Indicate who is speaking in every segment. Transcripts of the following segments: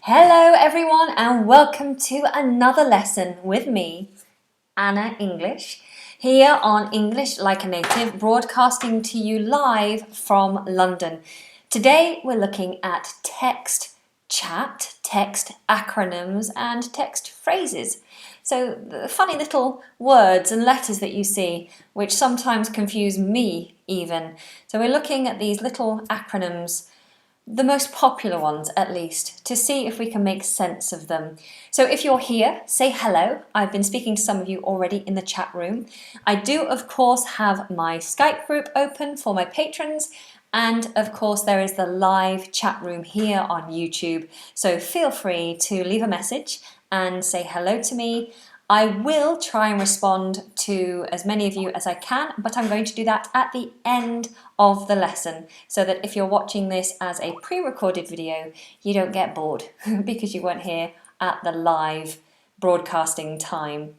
Speaker 1: Hello everyone and welcome to another lesson with me, Anna English, here on English Like a Native, broadcasting to you live from London. Today we're looking at text chat, text acronyms and text phrases. So the funny little words and letters that you see, which sometimes confuse me even. So we're looking at these little acronyms, the most popular ones at least, to see if we can make sense of them. So if you're here, say hello. I've been speaking to some of you already in the chat room. I do of course have my Skype group open for my patrons, and of course there is the live chat room here on YouTube. So feel free to leave a message and say hello to me. I will try and respond to as many of you as I can, but I'm going to do that at the end of the lesson so that if you're watching this as a pre-recorded video, you don't get bored because you weren't here at the live broadcasting time.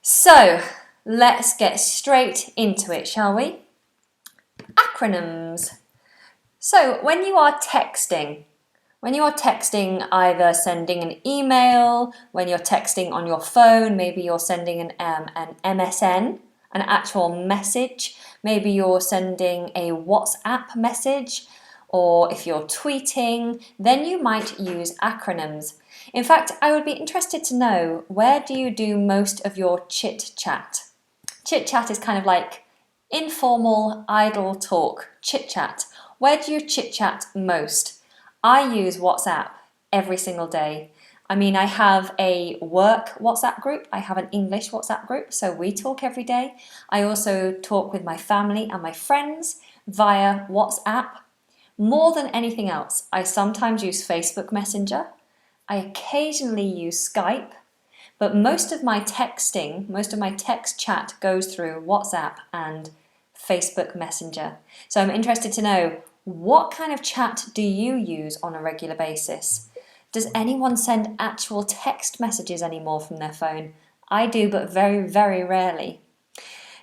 Speaker 1: So let's get straight into it, shall we? Acronyms. So when you are texting either sending an email, when you're texting on your phone, maybe you're sending an MSN, an actual message, maybe you're sending a WhatsApp message, or if you're tweeting, then you might use acronyms. In fact, I would be interested to know, where do you do most of your chit-chat? Chit-chat is kind of like informal, idle talk, chit-chat. Where do you chit-chat most? I use WhatsApp every single day. I mean, I have a work WhatsApp group, I have an English WhatsApp group, so we talk every day. I also talk with my family and my friends via WhatsApp. More than anything else, I sometimes use Facebook Messenger. I occasionally use Skype, but most of my texting, most of my text chat goes through WhatsApp and Facebook Messenger. So I'm interested to know, what kind of chat do you use on a regular basis? Does anyone send actual text messages anymore from their phone? I do, but very, very rarely.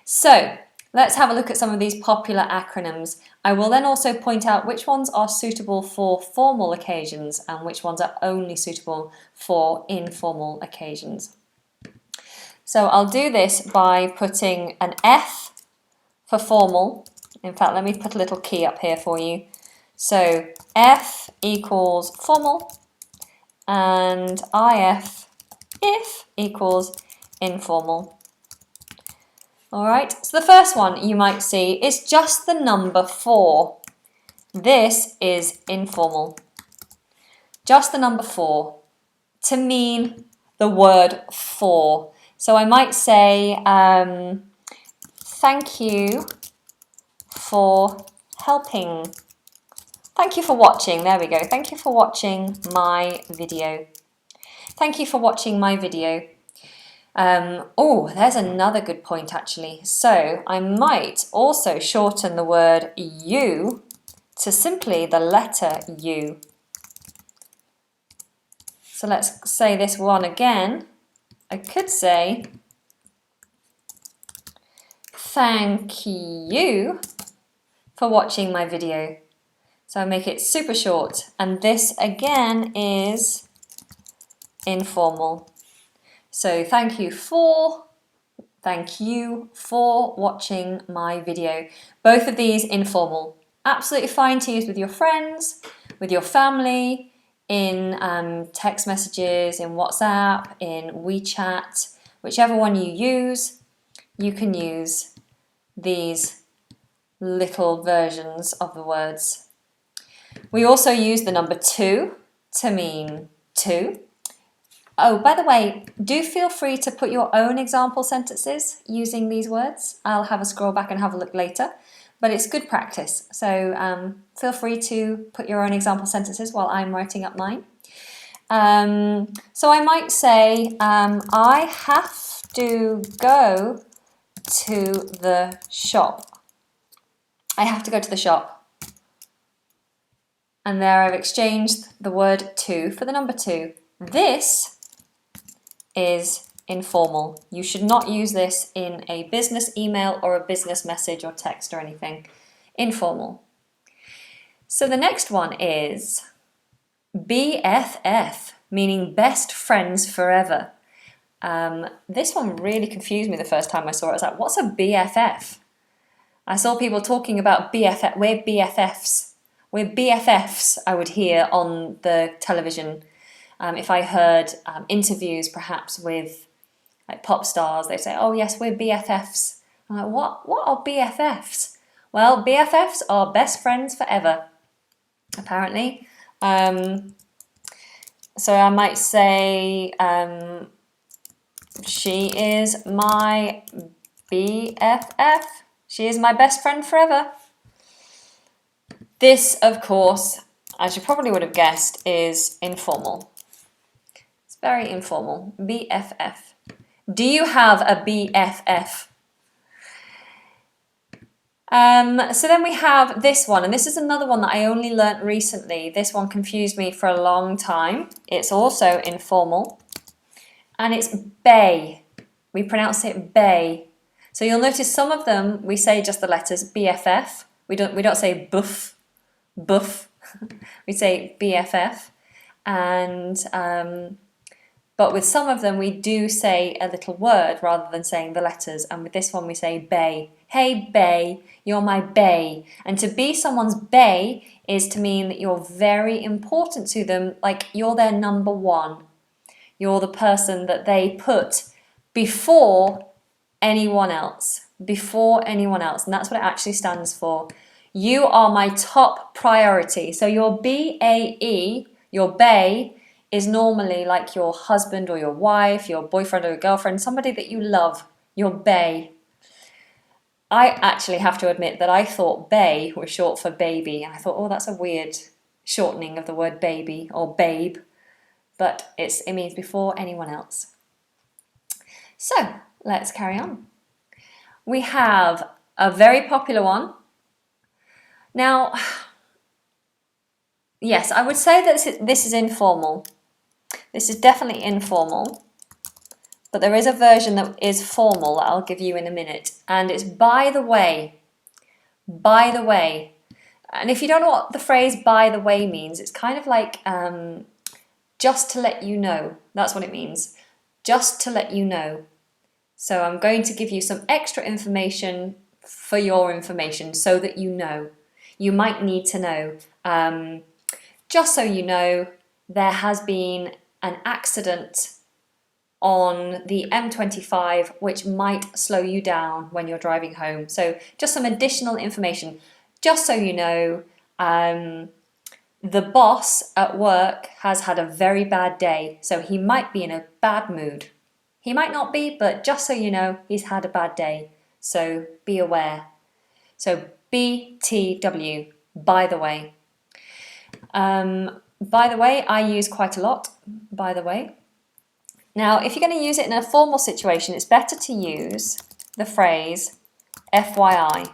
Speaker 1: So let's have a look at some of these popular acronyms. I will then also point out which ones are suitable for formal occasions and which ones are only suitable for informal occasions. So I'll do this by putting an F for formal. In fact, let me put a little key up here for you. So F equals formal and if equals informal. All right, so the first one you might see is just the number 4. This is informal. Just the number 4 to mean the word for. So I might say, thank you for helping. Thank you for watching. There we go. Thank you for watching my video. Thank you for watching my video. Oh, there's another good point actually. So I might also shorten the word you to simply the letter U. So let's say this one again. I could say, thank you for watching my video. So I make it super short, and this again is informal. So thank you for watching my video. Both of these informal. Absolutely fine to use with your friends, with your family, in text messages, in WhatsApp, in WeChat, whichever one you use, you can use these little versions of the words. We also use the number 2 to mean 2. Oh, by the way, do feel free to put your own example sentences using these words. I'll have a scroll back and have a look later, but it's good practice. So feel free to put your own example sentences while I'm writing up mine. So I might say, I have to go to the shop. I have to go to the shop. And there I've exchanged the word to for the number 2. This is informal. You should not use this in a business email or a business message or text or anything. Informal. So the next one is BFF, meaning best friends forever. This one really confused me the first time I saw it. I was like, what's a BFF? I saw people talking about BFF, we're BFFs. We're BFFs, I would hear on the television. If I heard interviews perhaps with like pop stars, they'd say, oh yes, we're BFFs. I'm like, what are BFFs? Well, BFFs are best friends forever, apparently. So I might say, she is my BFF. She is my best friend forever. This, of course, as you probably would have guessed, is informal. It's very informal. BFF. Do you have a BFF? So then we have this one, and this is another one that I only learnt recently. This one confused me for a long time. It's also informal, and it's bay. We pronounce it bay. So you'll notice some of them we say just the letters BFF. We don't say buff, buff. We say BFF, and but with some of them we do say a little word rather than saying the letters. And with this one we say bay. Hey bay, you're my bay. And to be someone's bay is to mean that you're very important to them, like you're their number one. You're the person that they put before anyone else. Before anyone else. And that's what it actually stands for. You are my top priority. So your BAE, your bae, is normally like your husband or your wife, your boyfriend or your girlfriend, somebody that you love, your bae. I actually have to admit that I thought bae was short for baby, and I thought, oh, that's a weird shortening of the word baby or babe, but it means before anyone else. So let's carry on. We have a very popular one. Now, yes, I would say that this is informal. This is definitely informal, but there is a version that is formal that I'll give you in a minute, and it's by the way. By the way. And if you don't know what the phrase by the way means, it's kind of like just to let you know. That's what it means. Just to let you know. So I'm going to give you some extra information for your information so that you know. You might need to know. Just so you know, there has been an accident on the M25 which might slow you down when you're driving home. So just some additional information. Just so you know, the boss at work has had a very bad day, so he might be in a bad mood. He might not be, but just so you know, he's had a bad day. So be aware. So BTW, by the way. By the way, I use quite a lot, by the way. Now, if you're going to use it in a formal situation, it's better to use the phrase FYI.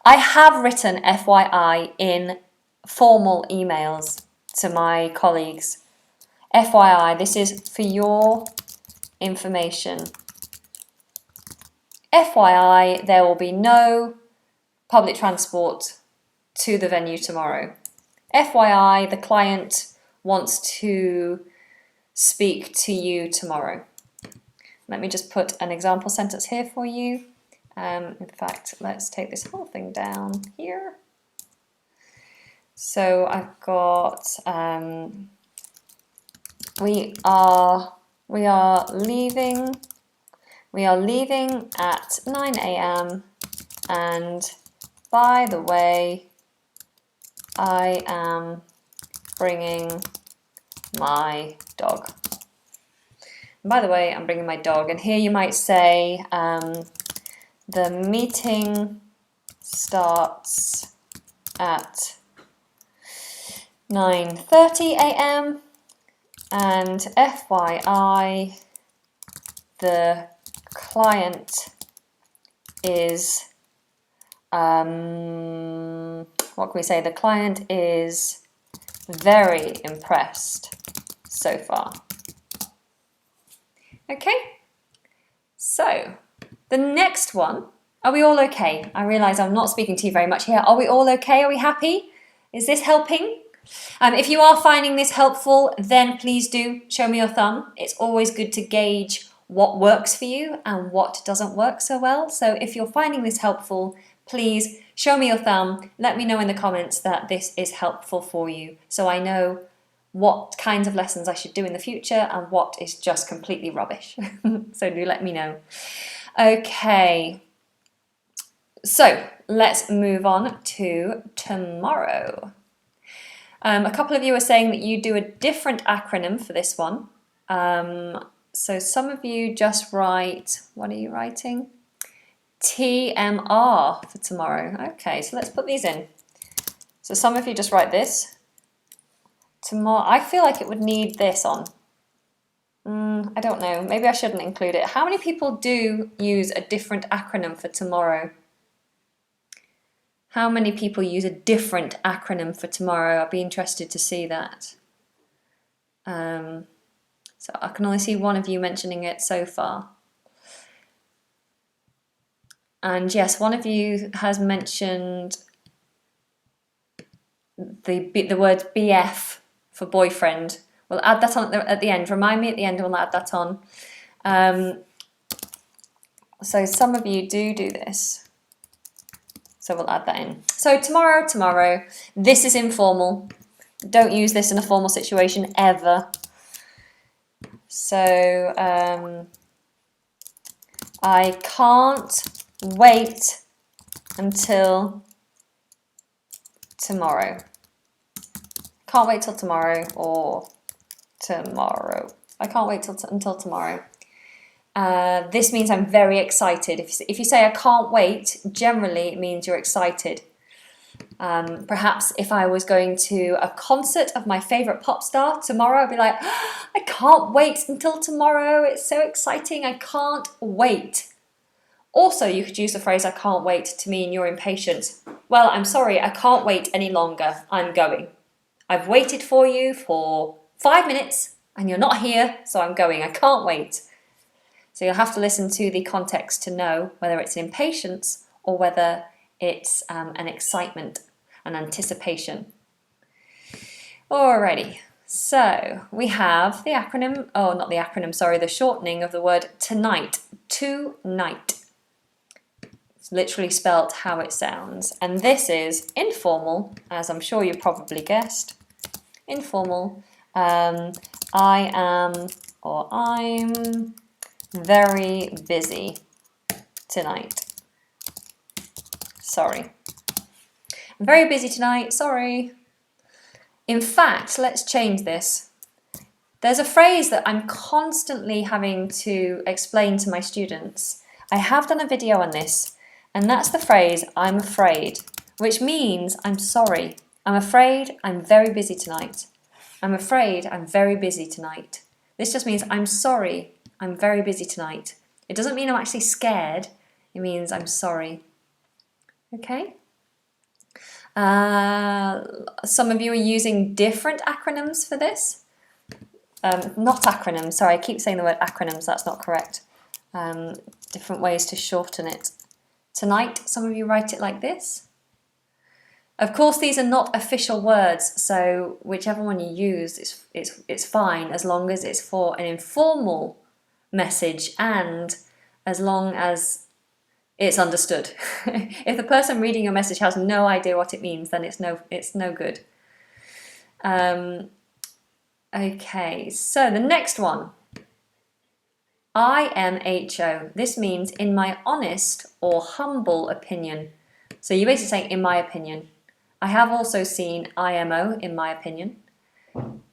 Speaker 1: I have written FYI in formal emails to my colleagues. FYI, this is for your information. FYI, there will be no public transport to the venue tomorrow. FYI, the client wants to speak to you tomorrow. Let me just put an example sentence here for you. In fact, let's take this whole thing down here. So I've got, we are leaving at 9 a.m. and by the way, I am bringing my dog. And by the way, I'm bringing my dog. And here you might say, the meeting starts at 9:30 a.m. and FYI, the client is, what can we say? The client is very impressed so far. Okay, so the next one, are we all okay? I realise I'm not speaking to you very much here. Are we all okay? Are we happy? Is this helping? If you are finding this helpful, then please do show me your thumb. It's always good to gauge what works for you and what doesn't work so well. So if you're finding this helpful, please show me your thumb. Let me know in the comments that this is helpful for you, so I know what kinds of lessons I should do in the future and what is just completely rubbish. So do let me know. Okay, so let's move on to tomorrow. A couple of you are saying that you do a different acronym for this one. So some of you just write, what are you writing? TMR for tomorrow. Okay, so let's put these in. So some of you just write this. Tomorrow, I feel like it would need this on. I don't know, maybe I shouldn't include it. How many people do use a different acronym for tomorrow? How many people use a different acronym for tomorrow? I'd be interested to see that. So I can only see one of you mentioning it so far. And yes, one of you has mentioned the word BF for boyfriend. We'll add that on at the end. Remind me at the end, we'll add that on. So some of you do this. So we'll add that in. So tomorrow, this is informal. Don't use this in a formal situation ever. So I can't wait until tomorrow. Can't wait till tomorrow, or tomorrow. I can't wait until tomorrow. This means I'm very excited. If you say I can't wait, generally it means you're excited. Perhaps if I was going to a concert of my favourite pop star tomorrow, I'd be like, oh, I can't wait until tomorrow. It's so exciting. I can't wait. Also, you could use the phrase I can't wait to mean you're impatient. Well, I'm sorry, I can't wait any longer. I'm going. I've waited for you for 5 minutes and you're not here, so I'm going. I can't wait. So you'll have to listen to the context to know whether it's impatience or whether it's an excitement, an anticipation. Alrighty, so we have the acronym, oh not the acronym, sorry, the shortening of the word tonight, tonight. It's literally spelt how it sounds. And this is informal, as I'm sure you probably guessed. Informal. I am, or I'm very busy tonight. Sorry. I'm very busy tonight, sorry. In fact, let's change this. There's a phrase that I'm constantly having to explain to my students. I have done a video on this, and that's the phrase, I'm afraid, which means I'm sorry. I'm afraid I'm very busy tonight. I'm afraid I'm very busy tonight. This just means I'm sorry, I'm very busy tonight. It doesn't mean I'm actually scared, it means I'm sorry. Okay? Some of you are using different acronyms for this. Not acronyms, sorry, I keep saying the word acronyms, that's not correct. Different ways to shorten it. Tonight, some of you write it like this. Of course, these are not official words, so whichever one you use, it's fine as long as it's for an informal message and as long as it's understood. If the person reading your message has no idea what it means, then it's no good. Okay, so the next one. IMHO. This means in my honest or humble opinion. So you're basically saying in my opinion. I have also seen IMO, in my opinion,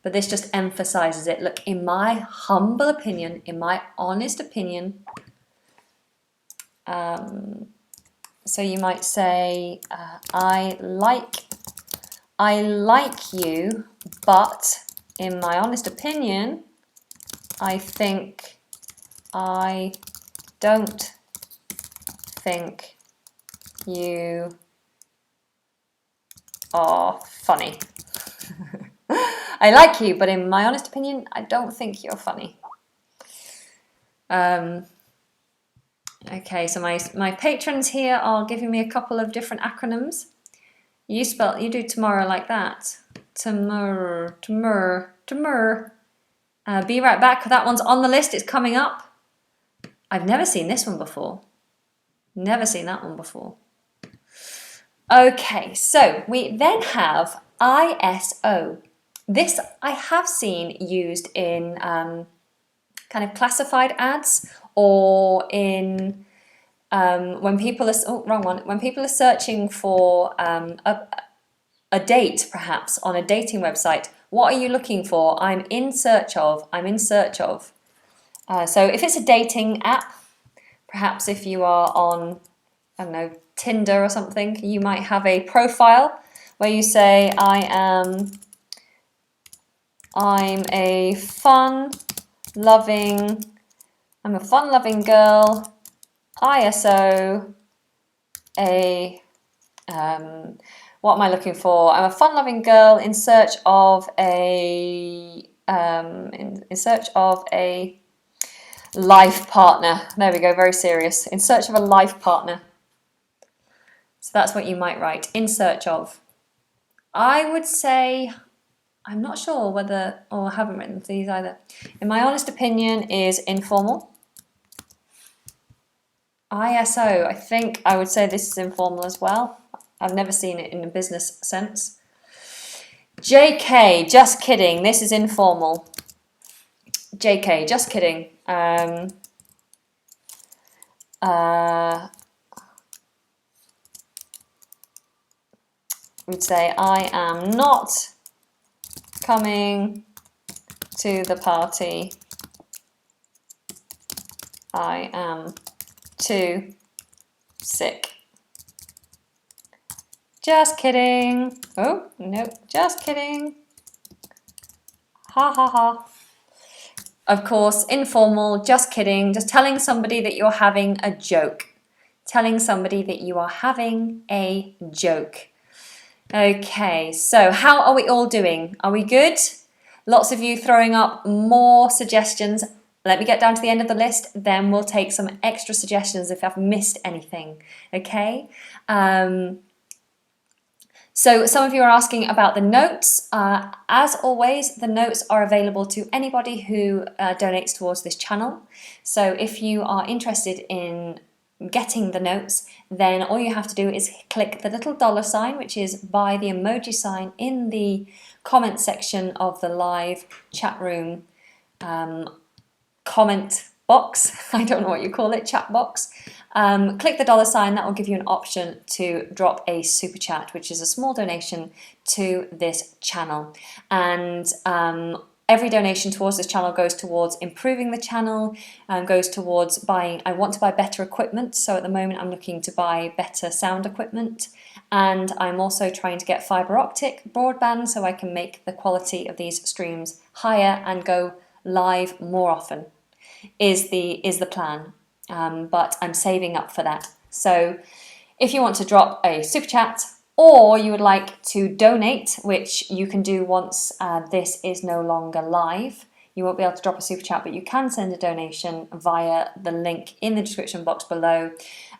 Speaker 1: but this just emphasizes it. Look, in my humble opinion, in my honest opinion. So you might say, I like you, but in my honest opinion, I don't think you are funny. I like you, but in my honest opinion, I don't think you're funny. Okay, so my patrons here are giving me a couple of different acronyms. You do tomorrow like that. Tamur. Be right back. That one's on the list. It's coming up. I've never seen this one before. Never seen that one before. Okay, so we then have ISO. This I have seen used in kind of classified ads, or in when people are when people are searching for a date, perhaps on a dating website. What are you looking for? I'm in search of. So if it's a dating app, perhaps if you are on, I don't know, Tinder or something, you might have a profile where you say, I'm a fun-loving girl, ISO, what am I looking for? I'm a fun-loving girl in search of a life partner. There we go, very serious. In search of a life partner. So that's what you might write, in search of. I would say, I'm not sure whether, or I haven't written these either. In my honest opinion, is informal. ISO, I think I would say this is informal as well. I've never seen it in a business sense. JK, just kidding, this is informal. JK, just kidding. We'd say, I am not coming to the party. I am too sick. Just kidding. Oh, no, just kidding. Ha ha ha. Of course, informal, just kidding, just telling somebody that you're having a joke. Telling somebody that you are having a joke. Okay, so how are we all doing? Are we good? Lots of you throwing up more suggestions. Let me get down to the end of the list, then we'll take some extra suggestions if I've missed anything, okay? So some of you are asking about the notes. As always, the notes are available to anybody who donates towards this channel. So if you are interested in getting the notes, then all you have to do is click the little $, which is by the emoji sign in the comment section of the live chat room comment box. I don't know what you call it, chat box. Click the $, that will give you an option to drop a super chat, which is a small donation to this channel. And every donation towards this channel goes towards improving the channel, and goes towards buying, I want to buy better equipment. So at the moment I'm looking to buy better sound equipment, and I'm also trying to get fiber optic broadband so I can make the quality of these streams higher and go live more often is the plan. But I'm saving up for that. So if you want to drop a super chat, or you would like to donate, which you can do once this is no longer live, you won't be able to drop a super chat, but you can send a donation via the link in the description box below,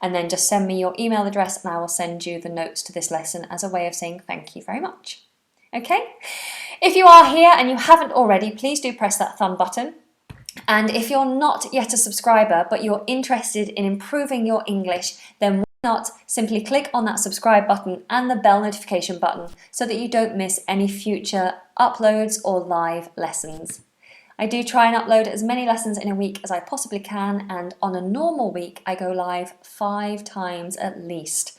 Speaker 1: and then just send me your email address and I will send you the notes to this lesson as a way of saying thank you very much. Okay? If you are here and you haven't already, please do press that thumb button. And if you're not yet a subscriber, but you're interested in improving your English, then why not simply click on that subscribe button and the bell notification button so that you don't miss any future uploads or live lessons. I do try and upload as many lessons in a week as I possibly can, and on a normal week I go live 5 times at least.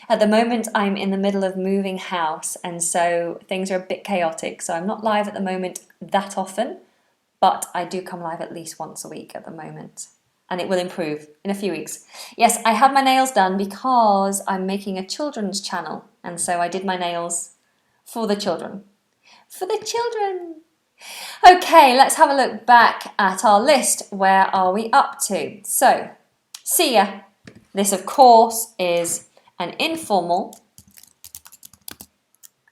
Speaker 1: At the moment I'm in the middle of moving house, and so things are a bit chaotic, so I'm not live at the moment that often. But I do come live at least once a week at the moment, and it will improve in a few weeks. Yes, I had my nails done because I'm making a children's channel, and so I did my nails for the children. For the children! Okay, let's have a look back at our list. Where are we up to? So, see ya. This, of course, is an informal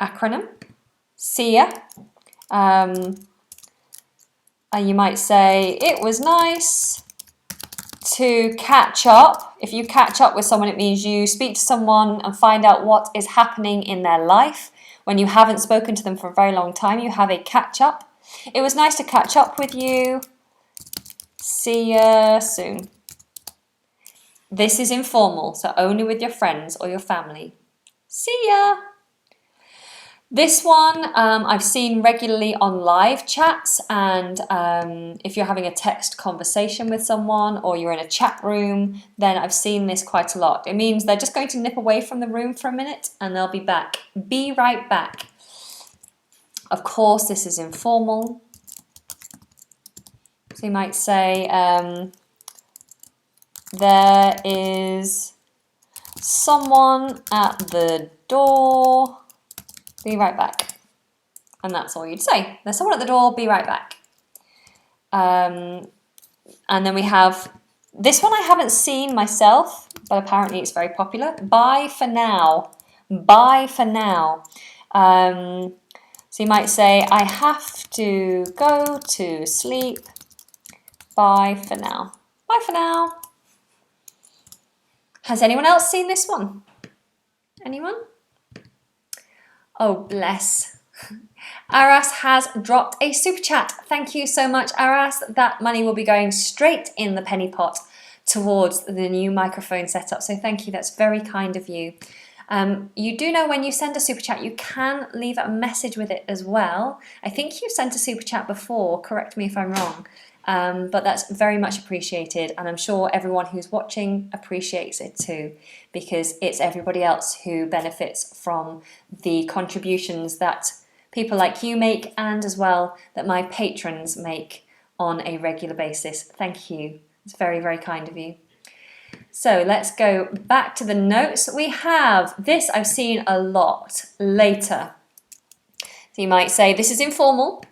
Speaker 1: acronym. See ya. You might say, it was nice to catch up. If you catch up with someone, it means you speak to someone and find out what is happening in their life, When you haven't spoken to them for a very long time, you have a catch up. It was nice to catch up with you. See ya soon. This is informal, so only with your friends or your family. See ya. This one I've seen regularly on live chats, and if you're having a text conversation with someone or you're in a chat room, then I've seen this quite a lot. It means they're just going to nip away from the room for a minute and they'll be back. Be right back. Of course, this is informal. So you might say, there is someone at the door. Be right back. And that's all you'd say. There's someone at the door, be right back. And then we have, this one I haven't seen myself, but apparently it's very popular. Bye for now. Bye for now. So you might say, I have to go to sleep. Bye for now. Bye for now. Has anyone else seen this one? Anyone? Oh, bless. Aras has dropped a super chat. Thank you so much, Aras. That money will be going straight in the penny pot towards the new microphone setup. So thank you. That's very kind of you. You do know when you send a super chat, you can leave a message with it as well. I think you've sent a super chat before. Correct me if I'm wrong. But that's very much appreciated, and I'm sure everyone who's watching appreciates it too, because it's everybody else who benefits from the contributions that people like you make, and as well that my patrons make on a regular basis. Thank you. It's very, very kind of you. So let's go back to the notes. We have this I've seen a lot, later. So you might say this is informal,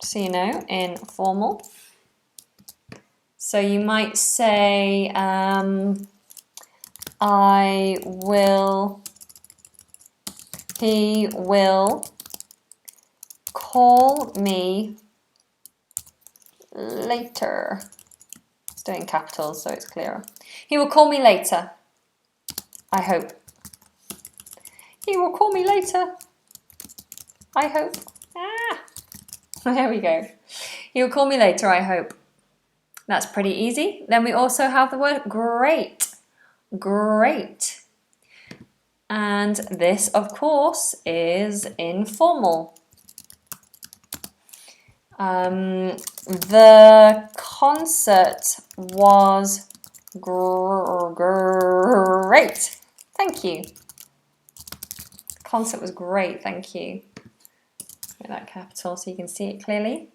Speaker 1: so you know, informal. So you might say, he will call me later. It's doing capitals, so it's clearer. He will call me later, I hope. He will call me later, I hope. Ah, there we go. He will call me later, I hope. That's pretty easy. Then we also have the word great. Great. And this, of course, is informal. The concert was great. Thank you. The concert was great. Thank you. Make that capital so you can see it clearly.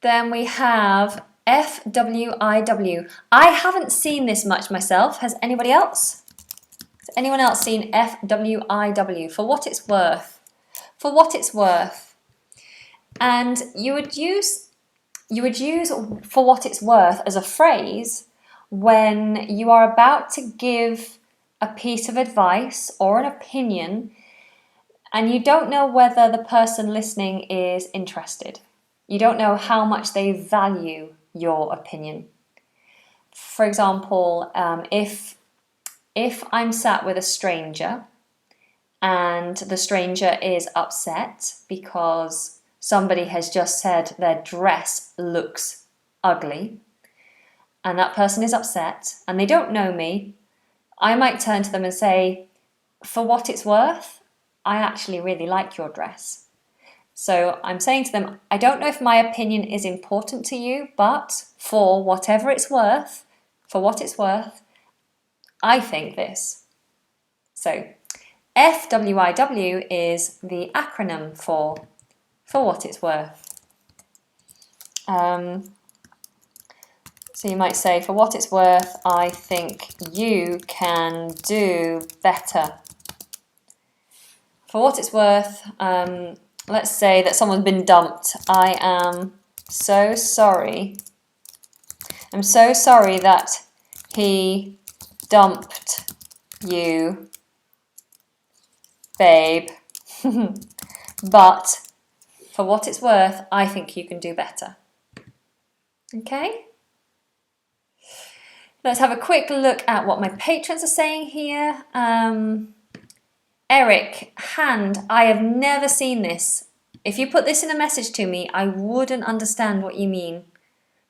Speaker 1: Then we have FWIW. I haven't seen this much myself. Has anybody else? Has anyone else seen FWIW? For what it's worth. For what it's worth. And you would use for what it's worth as a phrase when you are about to give a piece of advice or an opinion and you don't know whether the person listening is interested. You don't know how much they value your opinion. For example, if I'm sat with a stranger and the stranger is upset because somebody has just said their dress looks ugly, and that person is upset and they don't know me, I might turn to them and say, for what it's worth, I actually really like your dress. So I'm saying to them, I don't know if my opinion is important to you, but for whatever it's worth, for what it's worth, I think this. So FWIW is the acronym for what it's worth. So you might say, for what it's worth, I think you can do better. For what it's worth, let's say that someone's been dumped. I am so sorry. I'm so sorry that he dumped you, babe. But for what it's worth, I think you can do better. Okay? Let's have a quick look at what my patrons are saying here. Eric, hand, I have never seen this. If you put this in a message to me, I wouldn't understand what you mean.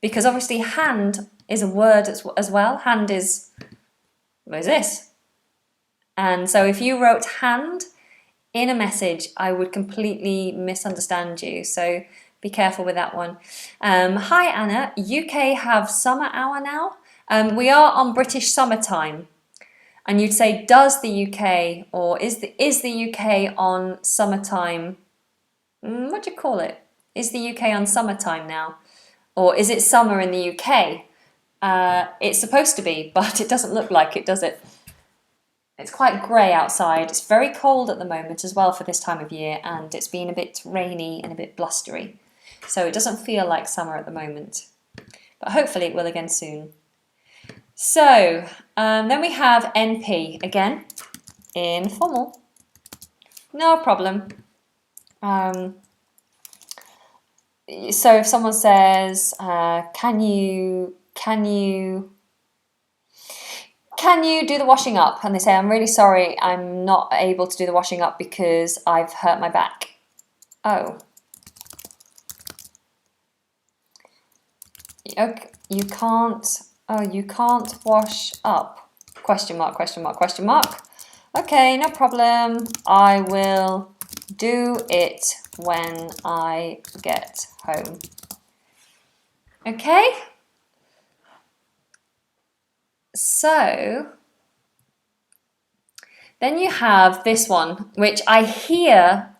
Speaker 1: Because obviously hand is a word as well. Hand is, what is this? And so if you wrote hand in a message, I would completely misunderstand you. So be careful with that one. Hi Anna, UK have summer hour now. We are on British summertime. And you'd say, does the UK, or is the UK on summertime? What do you call it? Is the UK on summertime now? Or is it summer in the UK? It's supposed to be, but it doesn't look like it, does it? It's quite grey outside. It's very cold at the moment as well for this time of year, and it's been a bit rainy and a bit blustery. So it doesn't feel like summer at the moment. But hopefully it will again soon. So then we have NP again, informal. No problem. So if someone says, can you do the washing up? And they say, I'm really sorry, I'm not able to do the washing up because I've hurt my back. Oh. Okay, you can't wash up? Question mark, question mark, question mark. Okay, no problem. I will do it when I get home. Okay? So, then you have this one, which I hear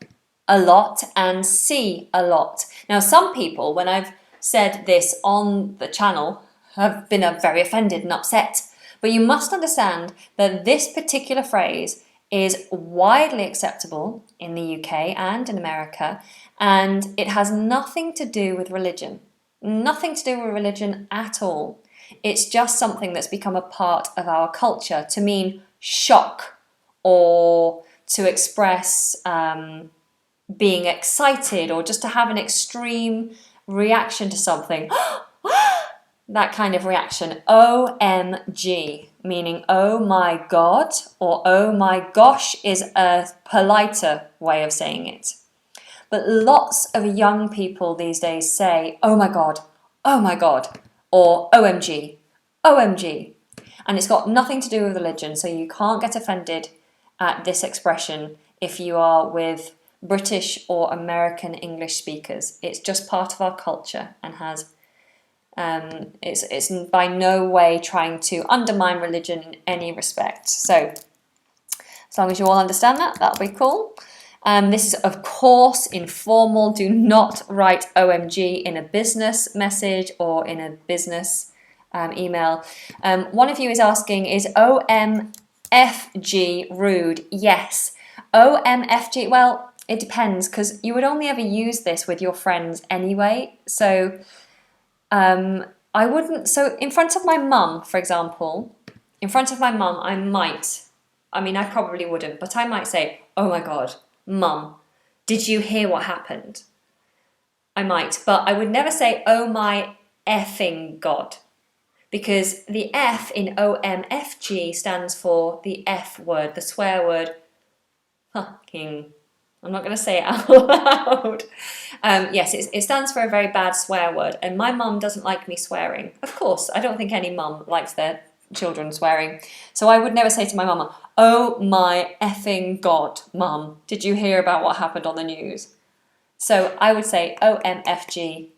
Speaker 1: a lot and see a lot. Now, some people, when I've said this on the channel, have been very offended and upset. But you must understand that this particular phrase is widely acceptable in the UK and in America, and it has nothing to do with religion. Nothing to do with religion at all. It's just something that's become a part of our culture to mean shock or to express being excited or just to have an extreme reaction to something. That kind of reaction. OMG, meaning oh my god, or oh my gosh is a politer way of saying it. But lots of young people these days say oh my god, or OMG, OMG. And it's got nothing to do with religion, so you can't get offended at this expression if you are with British or American English speakers. It's just part of our culture and has it's by no way trying to undermine religion in any respect. So as long as you all understand that, that'll be cool. This is of course informal. Do not write OMG in a business message or in a business email. One of you is asking, is OMFG rude? Yes. OMFG, well, it depends, because you would only ever use this with your friends anyway. So I wouldn't, so in front of my mum, for example, in front of my mum, I probably wouldn't, but I might say, oh my god, mum, did you hear what happened? I might, but I would never say, oh my effing god, because the F in OMFG stands for the F word, the swear word, fucking. I'm not going to say it out loud. Yes, it stands for a very bad swear word, and my mum doesn't like me swearing. Of course, I don't think any mum likes their children swearing. So I would never say to my mum, oh my effing god, mum, did you hear about what happened on the news? So I would say OMFG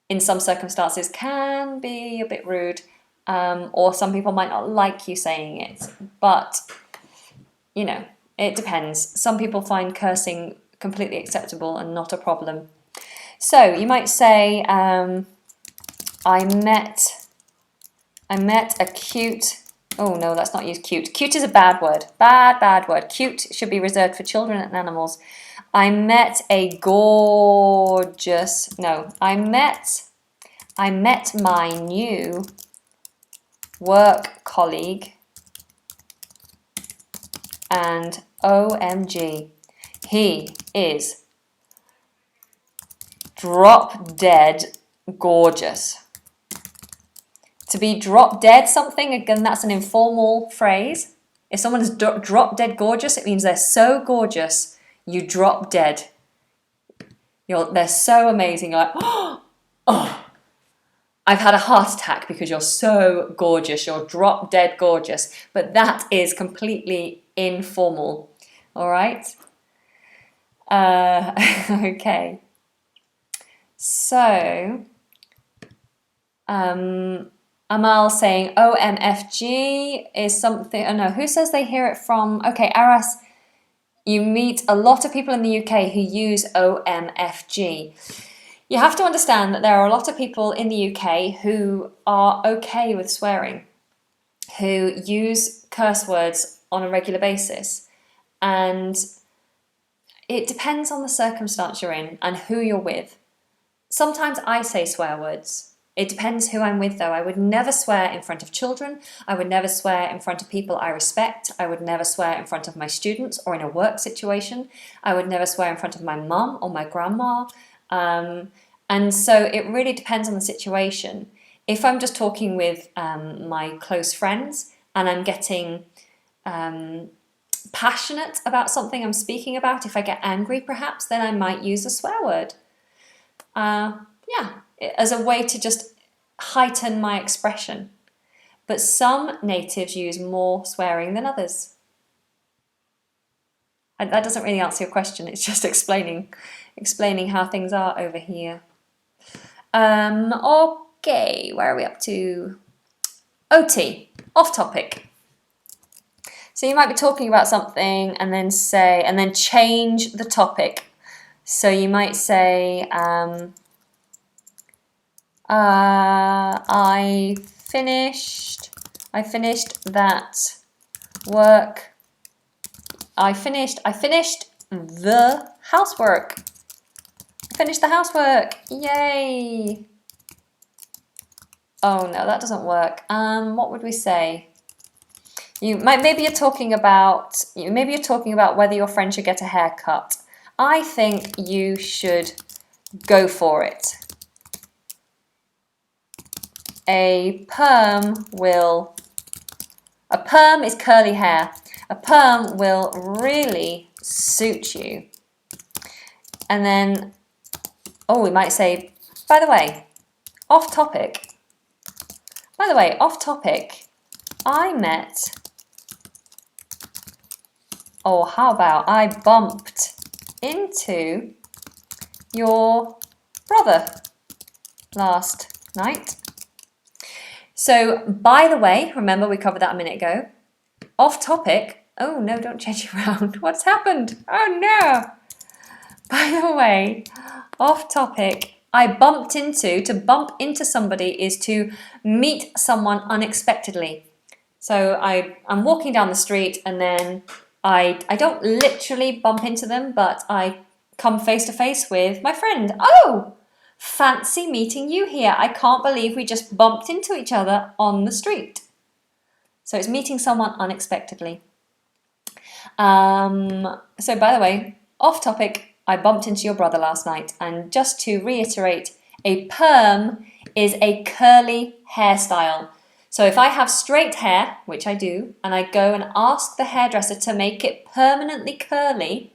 Speaker 1: in some circumstances can be a bit rude, or some people might not like you saying it, but you know, it depends. Some people find cursing completely acceptable and not a problem. So you might say, I met a cute, oh no, let's not use cute. Cute is a bad word. Bad word. Cute should be reserved for children and animals. I met a gorgeous, no, I met my new work colleague, and OMG, he is drop dead gorgeous. To be drop dead something, again, that's an informal phrase. If someone is drop dead gorgeous, it means they're so gorgeous, you drop dead. They're so amazing. You're like, oh, I've had a heart attack because you're so gorgeous. You're drop dead gorgeous. But that is completely informal. All right? Okay. So, Amal saying OMFG is something. Oh no, who says they hear it from? Okay, Aras, you meet a lot of people in the UK who use OMFG. You have to understand that there are a lot of people in the UK who are okay with swearing, who use curse words on a regular basis. And it depends on the circumstance you're in and who you're with. Sometimes I say swear words. It depends who I'm with, though. I would never swear in front of children. I would never swear in front of people I respect. I would never swear in front of my students or in a work situation. I would never swear in front of my mum or my grandma. And so it really depends on the situation. If I'm just talking with my close friends and I'm getting passionate about something I'm speaking about, if I get angry perhaps, then I might use a swear word. As a way to just heighten my expression. But some natives use more swearing than others. And that doesn't really answer your question, it's just explaining how things are over here. Okay, where are we up to? OT, off topic. So you might be talking about something and then change the topic. So you might say, I finished that work. I finished the housework. Finished the housework. Yay. Oh no, that doesn't work. What would we say? Maybe you're talking about whether your friend should get a haircut. I think you should go for it. A perm is curly hair. A perm will really suit you. And then, we might say, by the way, off topic, how about I bumped into your brother last night. So, by the way, remember we covered that a minute ago. Off topic. Oh no, don't change it around. What's happened? Oh no. By the way, off topic. To bump into somebody is to meet someone unexpectedly. So I'm walking down the street and then I don't literally bump into them, but I come face to face with my friend. Oh! Fancy meeting you here. I can't believe we just bumped into each other on the street. So it's meeting someone unexpectedly. So by the way, off topic, I bumped into your brother last night. And just to reiterate, a perm is a curly hairstyle. So if I have straight hair, which I do, and I go and ask the hairdresser to make it permanently curly,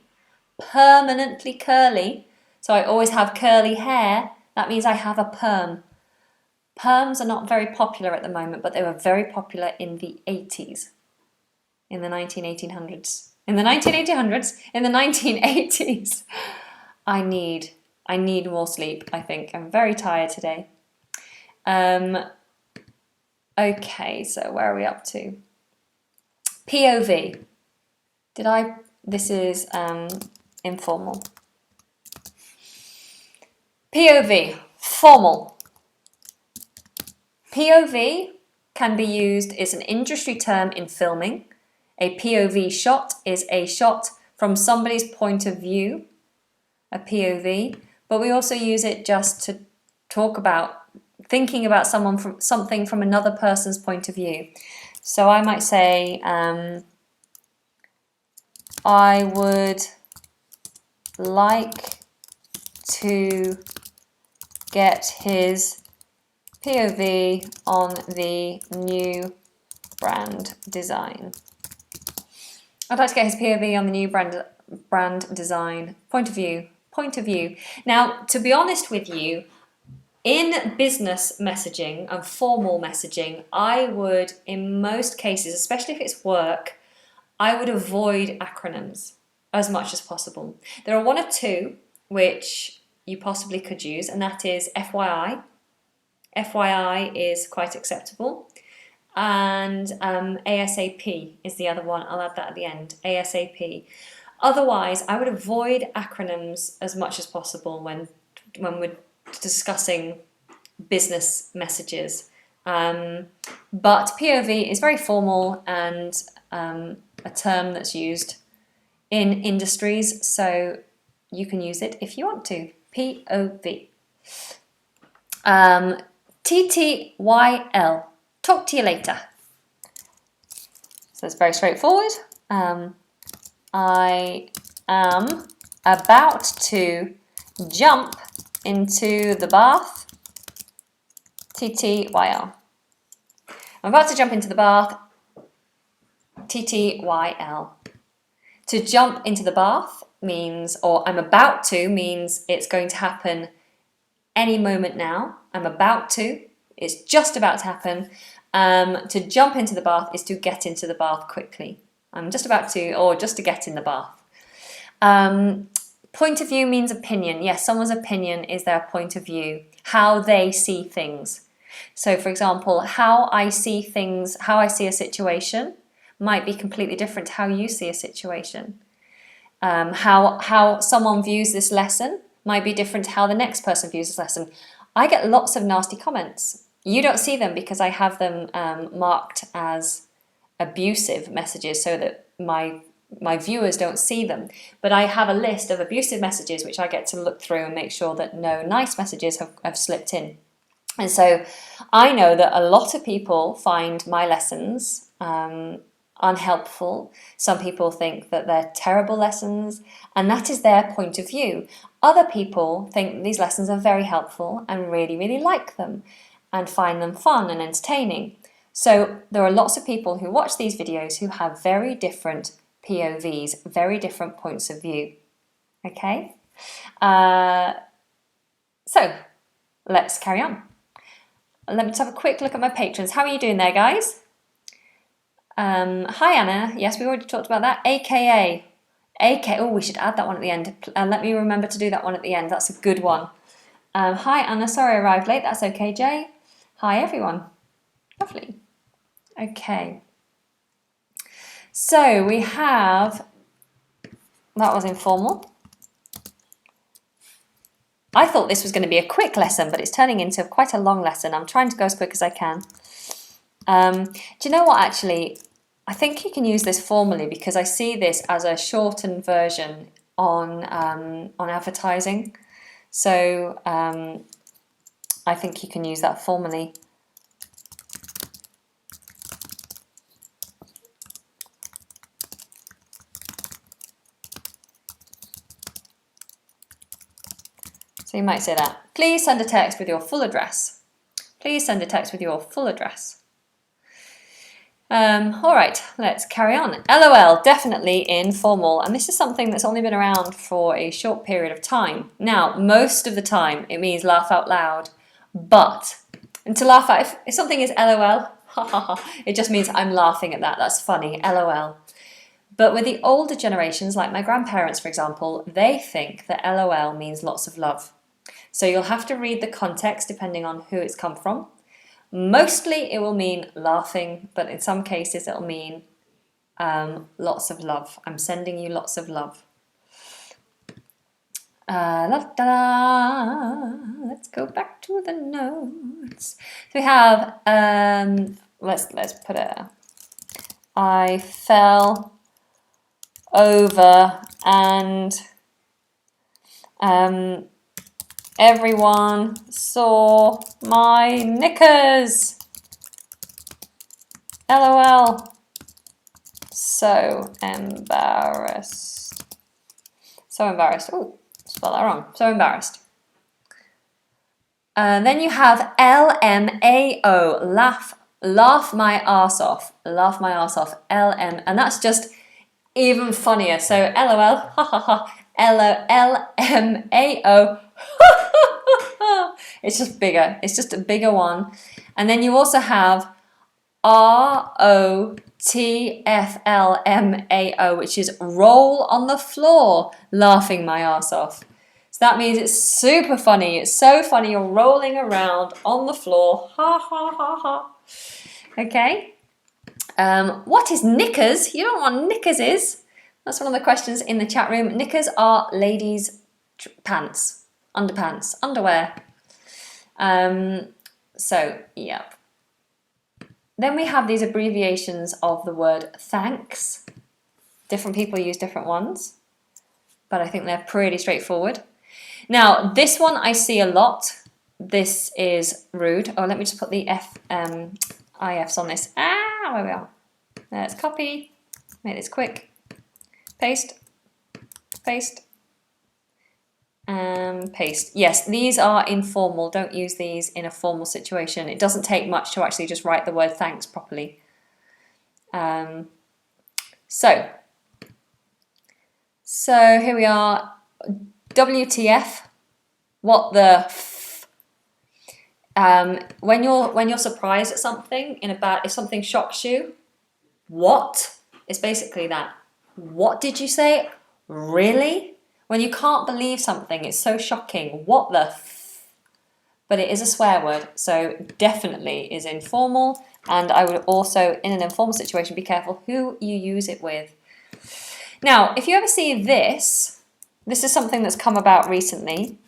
Speaker 1: so I always have curly hair, that means I have a perm. Perms are not very popular at the moment, but they were very popular in the 80s, in the 1980s. In the 1980s. I need more sleep, I think. I'm very tired today. Okay, so where are we up to? POV. This is informal. POV, formal. POV can be used as an industry term in filming. A POV shot is a shot from somebody's point of view, a POV, but we also use it just to talk about thinking about something from another person's point of view. So I might say, I would like to get his POV on the new brand design. I'd like to get his POV on the new brand design. Point of view. Now, to be honest with you, in business messaging and formal messaging, I would, in most cases, especially if it's work, I would avoid acronyms as much as possible. There are one or two which you possibly could use, and that is FYI. FYI is quite acceptable. And ASAP is the other one. I'll add that at the end, ASAP. Otherwise, I would avoid acronyms as much as possible when we're discussing business messages. But POV is very formal and a term that's used in industries, so you can use it if you want to. POV. TTYL. Talk to you later. So it's very straightforward. I am about to jump into the bath. TTYL. I'm about to jump into the bath. TTYL. To jump into the bath means, or I'm about to means it's going to happen any moment now. I'm about to. It's just about to happen. To jump into the bath is to get into the bath quickly. I'm just about to, or just to get in the bath. Point of view means opinion. Yes, someone's opinion is their point of view, how they see things. So, for example, how I see things, how I see a situation might be completely different to how you see a situation. How someone views this lesson might be different to how the next person views this lesson. I get lots of nasty comments. You don't see them because I have them marked as abusive messages so that my viewers don't see them. But I have a list of abusive messages which I get to look through and make sure that no nice messages have slipped in. And so I know that a lot of people find my lessons unhelpful. Some people think that they're terrible lessons, and that is their point of view. Other people think these lessons are very helpful and really, really like them and find them fun and entertaining. So there are lots of people who watch these videos who have very different POVs, very different points of view. Okay? So let's carry on. Let me just have a quick look at my patrons. How are you doing there, guys? Hi, Anna. Yes, we already talked about that. AKA. Oh, we should add that one at the end. Let me remember to do that one at the end. That's a good one. Hi, Anna. Sorry I arrived late. That's okay, Jay. Hi, everyone. Lovely. Okay. So we have... That was informal. I thought this was going to be a quick lesson, but it's turning into quite a long lesson. I'm trying to go as quick as I can. Do you know what, actually? I think you can use this formally because I see this as a shortened version on advertising. So I think you can use that formally. So you might say that. Please send a text with your full address. Please send a text with your full address. All right, let's carry on. LOL, definitely informal. And this is something that's only been around for a short period of time. Now, most of the time, it means laugh out loud. But, and to laugh at, if something is LOL, it just means I'm laughing at that. That's funny, LOL. But with the older generations, like my grandparents, for example, they think that LOL means lots of love. So you'll have to read the context depending on who it's come from. Mostly it will mean laughing, but in some cases it'll mean lots of love. I'm sending you lots of love. Let's go back to the notes. So we have, let's put a, I fell over and everyone saw my knickers. LOL. So embarrassed. So embarrassed. Oh, spelled that wrong. So embarrassed. Then you have LMAO, laugh my arse off, laugh my arse off, LM, and that's just even funnier. So LOL, ha ha ha, LMAO, it's just bigger, it's just a bigger one. And then you also have ROTFLMAO, which is roll on the floor, laughing my arse off. So that means it's super funny. It's so funny you're rolling around on the floor. Ha ha ha ha. Okay. What is knickers? You don't know what knickers is? That's one of the questions in the chat room. Knickers are ladies' pants, underpants, underwear. So, yep. Then we have these abbreviations of the word thanks. Different people use different ones, but I think they're pretty straightforward. Now, this one I see a lot. This is rude. Oh, let me just put the IFs on this. Where we are. Let's copy, make this quick. Paste, paste, and paste. Yes, these are informal. Don't use these in a formal situation. It doesn't take much to actually just write the word thanks properly. So here we are. WTF? What the f? When you're surprised at something if something shocks you, what? It's basically that. What did you say? Really? When you can't believe something, it's so shocking. What the f? But it is a swear word, so definitely is informal. And I would also, in an informal situation, be careful who you use it with. Now, if you ever see this is something that's come about recently.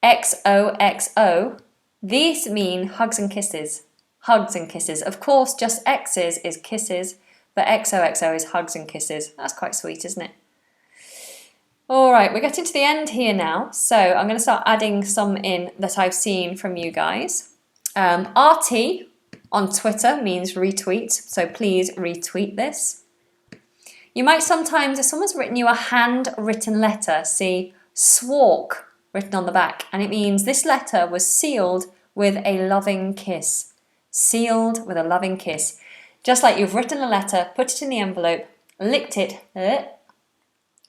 Speaker 1: XOXO. These mean hugs and kisses. Hugs and kisses. Of course, just X's is kisses, but XOXO is hugs and kisses. That's quite sweet, isn't it? All right, we're getting to the end here now, so I'm going to start adding some in that I've seen from you guys. RT on Twitter means retweet, so please retweet this. You might sometimes, if someone's written you a handwritten letter, see SWARK written on the back, and it means this letter was sealed with a loving kiss. Sealed with a loving kiss. Just like you've written a letter, put it in the envelope, licked it,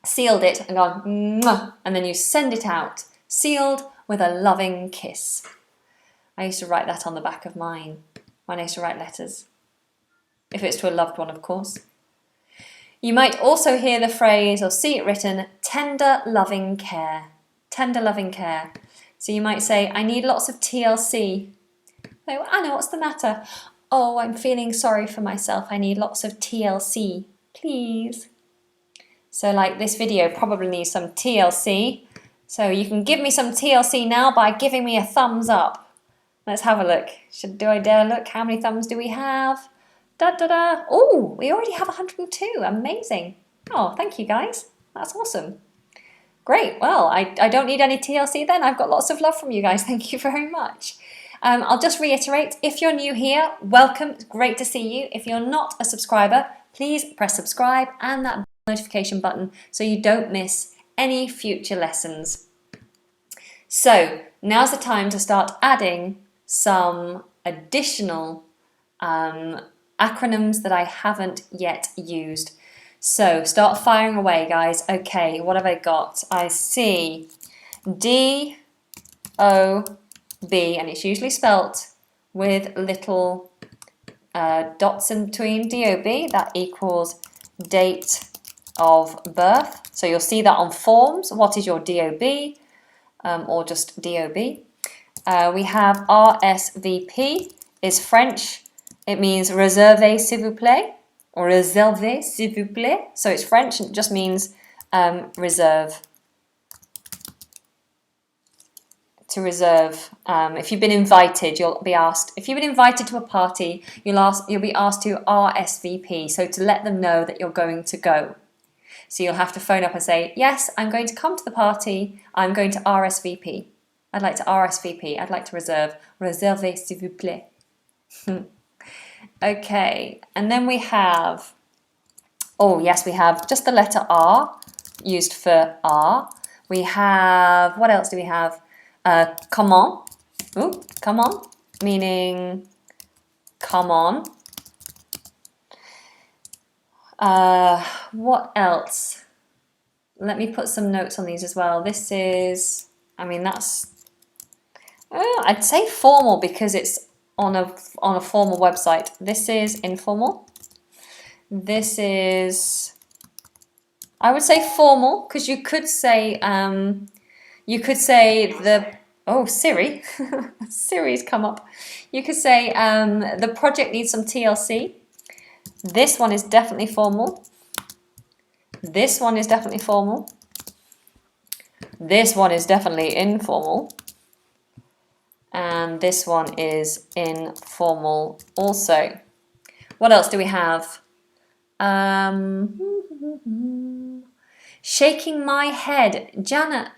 Speaker 1: sealed it, and gone, mwah, and then you send it out, sealed with a loving kiss. I used to write that on the back of mine when I used to write letters. If it's to a loved one, of course. You might also hear the phrase or see it written, tender loving care. Tender loving care. So you might say, I need lots of TLC. So, Anna, what's the matter? Oh, I'm feeling sorry for myself. I need lots of TLC, please. So like this video probably needs some TLC. So you can give me some TLC now by giving me a thumbs up. Let's have a look. Do I dare look? How many thumbs do we have? Da da da. Oh, we already have 102. Amazing. Oh, thank you guys. That's awesome. Great. Well, I don't need any TLC then. I've got lots of love from you guys. Thank you very much. I'll just reiterate, if you're new here, welcome. It's great to see you. If you're not a subscriber, please press subscribe and that notification button so you don't miss any future lessons. So now's the time to start adding some additional acronyms that I haven't yet used. So start firing away, guys. Okay, what have I got? I see DOB, and it's usually spelt with little dots in between DOB. That equals date of birth. So you'll see that on forms. What is your DOB? Or just DOB. We have RSVP is French. It means réservez s'il vous plaît, or réservez s'il vous plaît. So it's French and it just means reserve. To reserve. If you've been invited, you'll be asked. If you've been invited to a party, you'll be asked to RSVP. So to let them know that you're going to go. So you'll have to phone up and say, yes, I'm going to come to the party. I'm going to RSVP. I'd like to RSVP. I'd like to reserve. Réservez s'il vous plaît. Okay, and then we have, oh yes, we have just the letter R used for R. We have, what else do we have? Comment, Ooh, come on, meaning come on. What else? Let me put some notes on these as well. This is, I mean, that's, I'd say formal because it's on a formal website. This is informal. This is, I would say formal because you could say the, oh, Siri, Siri's come up. You could say the project needs some TLC. This one is definitely formal. This one is definitely formal. This one is definitely informal. And this one is informal also. What else do we have? Shaking my head. Janet,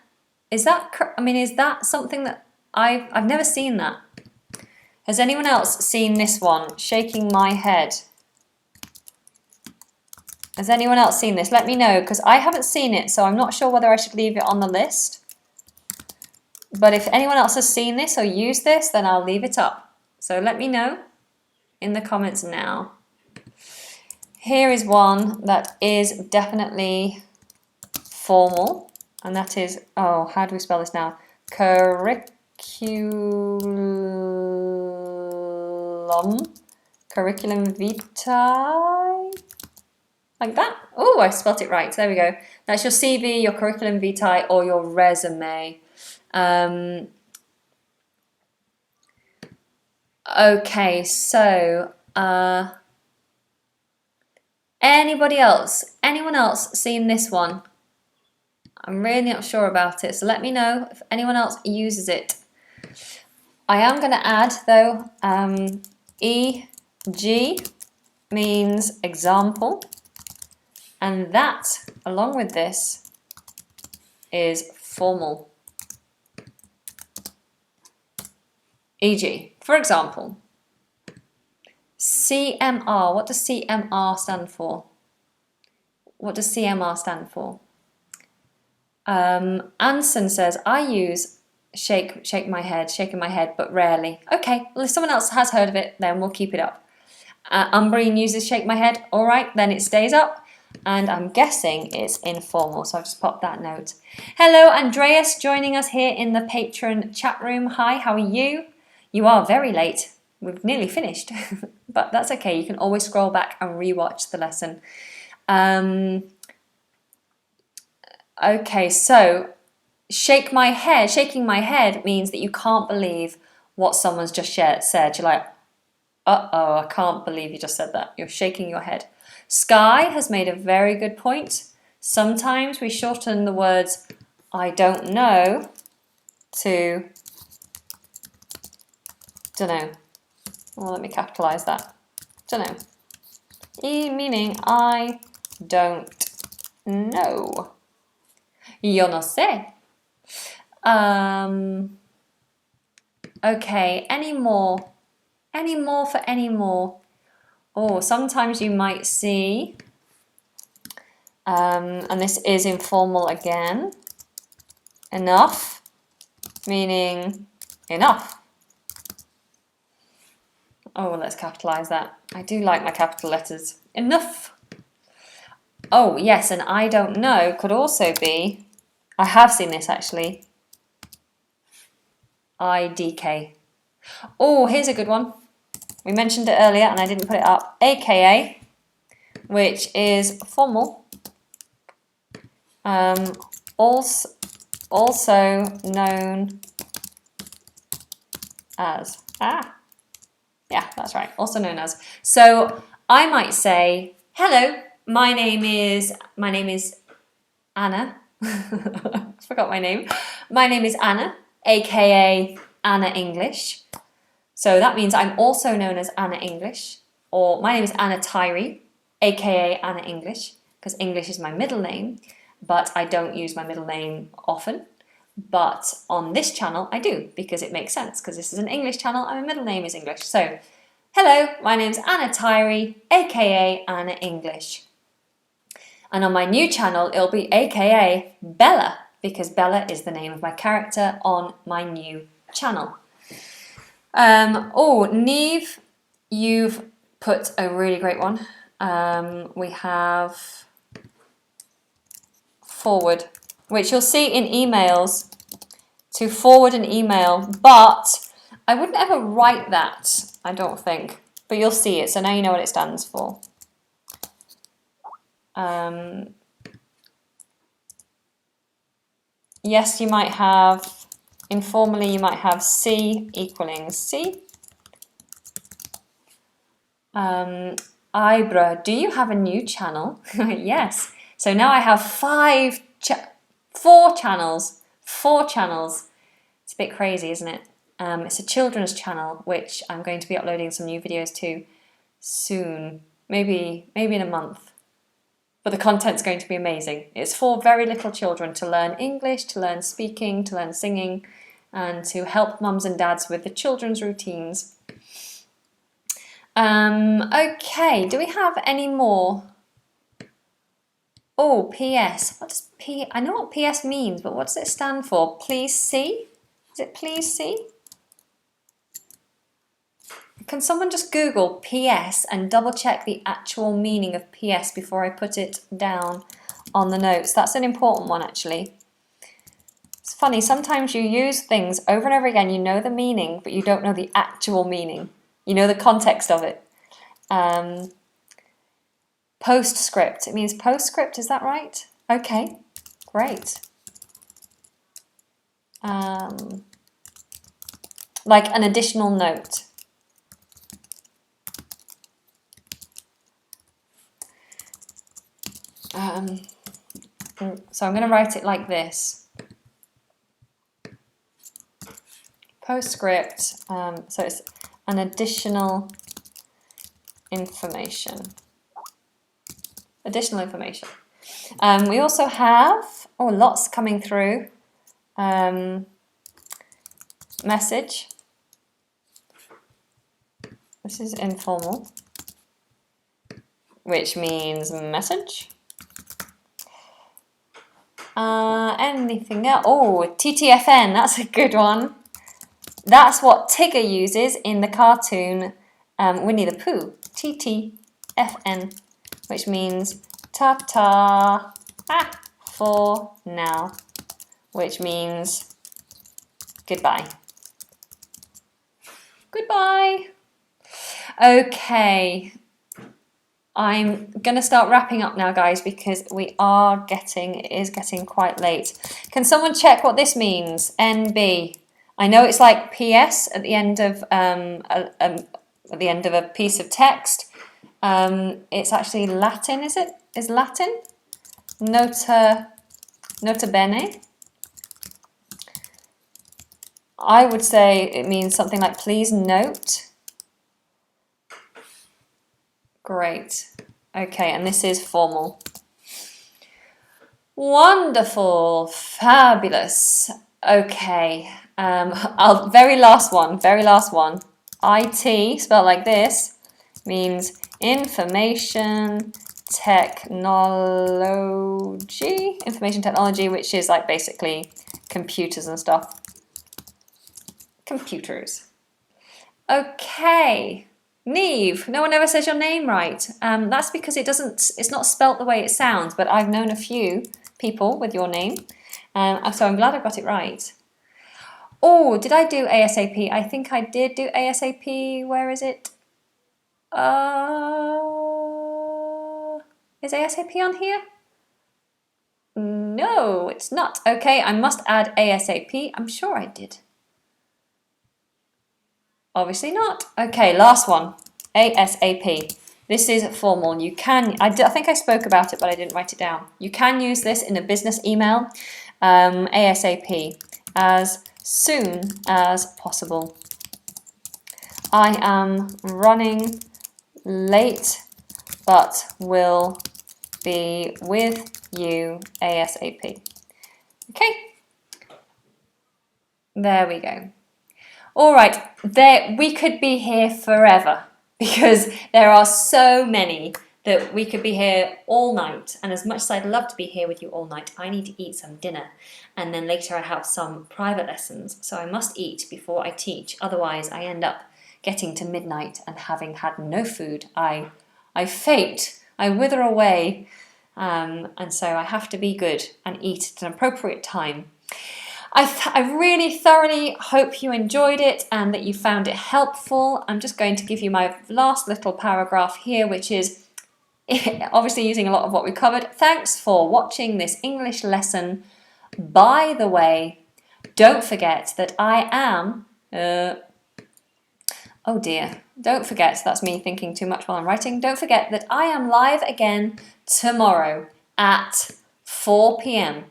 Speaker 1: is that, I mean, is that something that I've never seen that. Has anyone else seen this one? Shaking my head. Has anyone else seen this? Let me know, because I haven't seen it, so I'm not sure whether I should leave it on the list. But if anyone else has seen this or used this, then I'll leave it up. So let me know in the comments now. Here is one that is definitely formal, and that is, oh, how do we spell this now? Curriculum vitae, like that. Oh, I spelt it right. There we go. That's your CV, your curriculum vitae, or your resume. Okay, so anybody else? Anyone else seen this one? I'm really not sure about it, so let me know if anyone else uses it. I am going to add though, EG means example, and that along with this is formal. E.g., for example, CMR. What does CMR stand for? What does CMR stand for? Anson says, I use shaking my head, but rarely. Okay, well if someone else has heard of it, then we'll keep it up. Umbreen uses shake my head. All right, then it stays up. And I'm guessing it's informal, so I've just popped that note. Hello, Andreas, joining us here in the Patreon chat room. Hi, how are you? You are very late. We've nearly finished, but that's okay. You can always scroll back and rewatch the lesson. Okay, so shaking my head means that you can't believe what someone's just said. You're like, uh-oh, I can't believe you just said that. You're shaking your head. Sky has made a very good point. Sometimes we shorten the words I don't know to dunno. Well, let me capitalize that. Dunno. Meaning I don't know. Yo no sé. Okay, any more? Any more for any more? Oh, sometimes you might see, and this is informal again, enough, meaning enough. Oh, let's capitalize that. I do like my capital letters. Enough. Oh, yes, and I don't know could also be, I have seen this actually, IDK. Oh, here's a good one. We mentioned it earlier and I didn't put it up. AKA, which is formal. Also known as. Yeah, that's right. Also known as. So I might say, hello, my name is Anna. I forgot my name. My name is Anna, aka Anna English. So that means I'm also known as Anna English, or my name is Anna Tyree, aka Anna English, because English is my middle name, but I don't use my middle name often. But on this channel, I do, because it makes sense, because this is an English channel and my middle name is English. So, hello, my name's Anna Tyree, aka Anna English. And on my new channel, it'll be aka Bella, because Bella is the name of my character on my new channel. Oh, Neve, you've put a really great one. We have forward, which you'll see in emails, to forward an email, but I wouldn't ever write that, I don't think, but you'll see it, so now you know what it stands for. Yes, you might have, informally, you might have C equaling C. Ibra, do you have a new channel? Yes. So now I have four channels. It's a bit crazy, isn't it? It's a children's channel, which I'm going to be uploading some new videos to soon, maybe in a month. But the content's going to be amazing. It's for very little children to learn English, to learn speaking, to learn singing, and to help mums and dads with the children's routines. Okay, do we have any more? Oh, PS. What does P? I know what PS means, but what does it stand for? Please see? Is it please see? Can someone just Google PS and double check the actual meaning of PS before I put it down on the notes? That's an important one, actually. It's funny, sometimes you use things over and over again, you know the meaning, but you don't know the actual meaning. You know the context of it. Postscript, it means postscript, is that right? Okay, great. Like an additional note. So I'm going to write it like this. Postscript, so it's an additional information. Additional information. We also have, oh, lots coming through. Message. This is informal, which means message. Anything else? Oh, TTFN, that's a good one. That's what Tigger uses in the cartoon Winnie the Pooh. TTFN, which means ta-ta for now, which means goodbye. Goodbye. Okay. I'm going to start wrapping up now, guys, because it is getting quite late. Can someone check what this means? NB. I know it's like PS at the end of a piece of text. It's actually Latin, is it? Is Latin? Nota bene. I would say it means something like please note. Great. Okay, and this is formal. Wonderful. Fabulous. Okay. Very last one. IT, spelled like this, means information technology, which is like basically computers and stuff. Computers. Okay. Neve, no one ever says your name right. That's because it's not spelt the way it sounds, but I've known a few people with your name, so I'm glad I got it right. Oh, did I do ASAP? I think I did do ASAP. Where is it? Is ASAP on here? No, it's not. Okay, I must add ASAP. I'm sure I did. Obviously not. Okay, last one. ASAP. This is formal. You can, I think I spoke about it, but I didn't write it down. You can use this in a business email, ASAP, as soon as possible. I am running late, but will be with you ASAP. Okay. There we go. All right, we could be here forever because there are so many that we could be here all night, and as much as I'd love to be here with you all night, I need to eat some dinner, and then later I have some private lessons, so I must eat before I teach, otherwise I end up getting to midnight and having had no food. I fade, I wither away, and so I have to be good and eat at an appropriate time. I really thoroughly hope you enjoyed it and that you found it helpful. I'm just going to give you my last little paragraph here, which is obviously using a lot of what we covered. Thanks for watching this English lesson. By the way, don't forget that I am... oh dear, don't forget, that's me thinking too much while I'm writing. Don't forget that I am live again tomorrow at 4 p.m.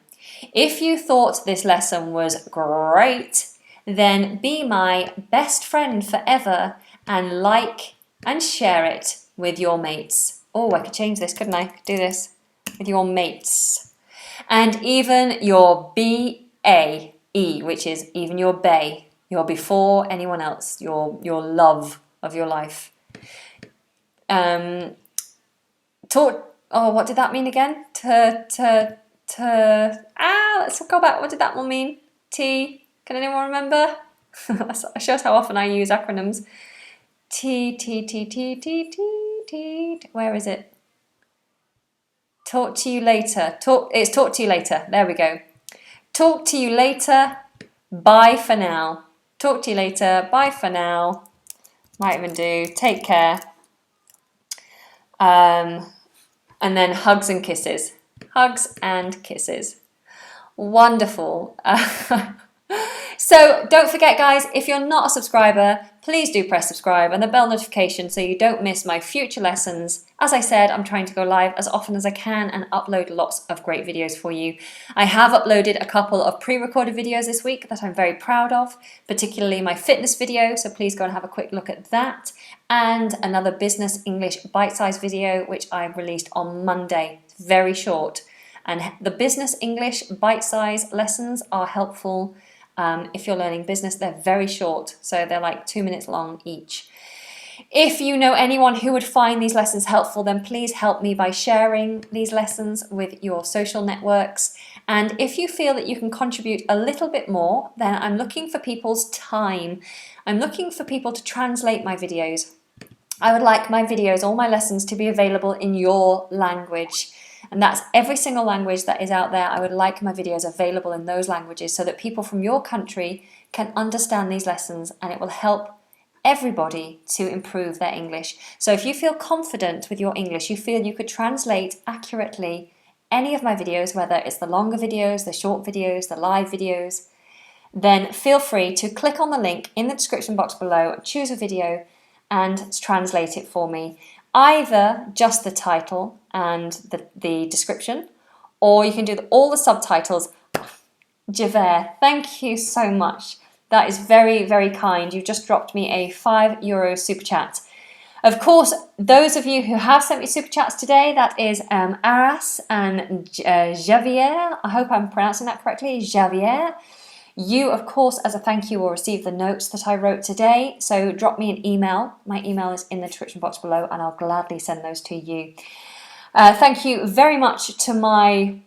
Speaker 1: If you thought this lesson was great, then be my best friend forever and like and share it with your mates. Oh, I could change this, couldn't I? I could do this with your mates. And even your B-A-E, which is even your bae, your before anyone else, your love of your life. What did that mean again? Let's go back. What did that one mean? T. Can anyone remember? That shows how often I use acronyms. T. Where is it? Talk to you later. It's talk to you later. There we go. Talk to you later. Bye for now. Talk to you later. Bye for now. Might even do take care. And then hugs and kisses. Hugs and kisses. Wonderful. So don't forget, guys, if you're not a subscriber, please do press subscribe and the bell notification so you don't miss my future lessons. As I said, I'm trying to go live as often as I can and upload lots of great videos for you. I have uploaded a couple of pre-recorded videos this week that I'm very proud of, particularly my fitness video, so please go and have a quick look at that, and another business English bite-sized video which I released on Monday. It's very short, and the business English bite-sized lessons are helpful. If you're learning business, they're very short, so they're like 2 minutes long each. If you know anyone who would find these lessons helpful, then please help me by sharing these lessons with your social networks. And if you feel that you can contribute a little bit more, then I'm looking for people's time. I'm looking for people to translate my videos. I would like my videos, all my lessons, to be available in your language. And that's every single language that is out there. I would like my videos available in those languages so that people from your country can understand these lessons, and it will help everybody to improve their English. So if you feel confident with your English, you feel you could translate accurately any of my videos, whether it's the longer videos, the short videos, the live videos, then feel free to click on the link in the description box below, choose a video and translate it for me. Either just the title and the description, or you can do all the subtitles. Javert, thank you so much. That is very, very kind. You just dropped me a €5 super chat. Of course, those of you who have sent me super chats today, that is Aras and Javier. I hope I'm pronouncing that correctly, Javier. You, of course, as a thank you, will receive the notes that I wrote today. So drop me an email. My email is in the description box below, and I'll gladly send those to you. Thank you very much to my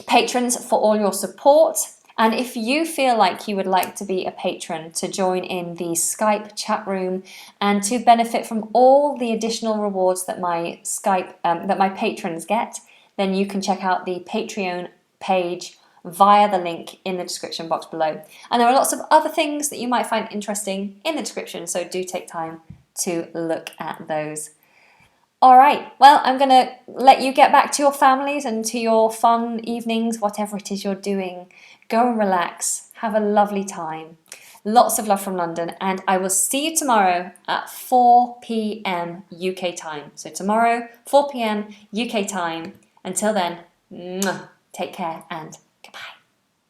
Speaker 1: patrons for all your support. And if you feel like you would like to be a patron to join in the Skype chat room and to benefit from all the additional rewards that my patrons get, then you can check out the Patreon page via the link in the description box below. And there are lots of other things that you might find interesting in the description, so do take time to look at those. All right, well, I'm going to let you get back to your families and to your fun evenings, whatever it is you're doing. Go and relax. Have a lovely time. Lots of love from London, and I will see you tomorrow at 4 p.m. UK time. So tomorrow, 4 p.m. UK time. Until then, take care and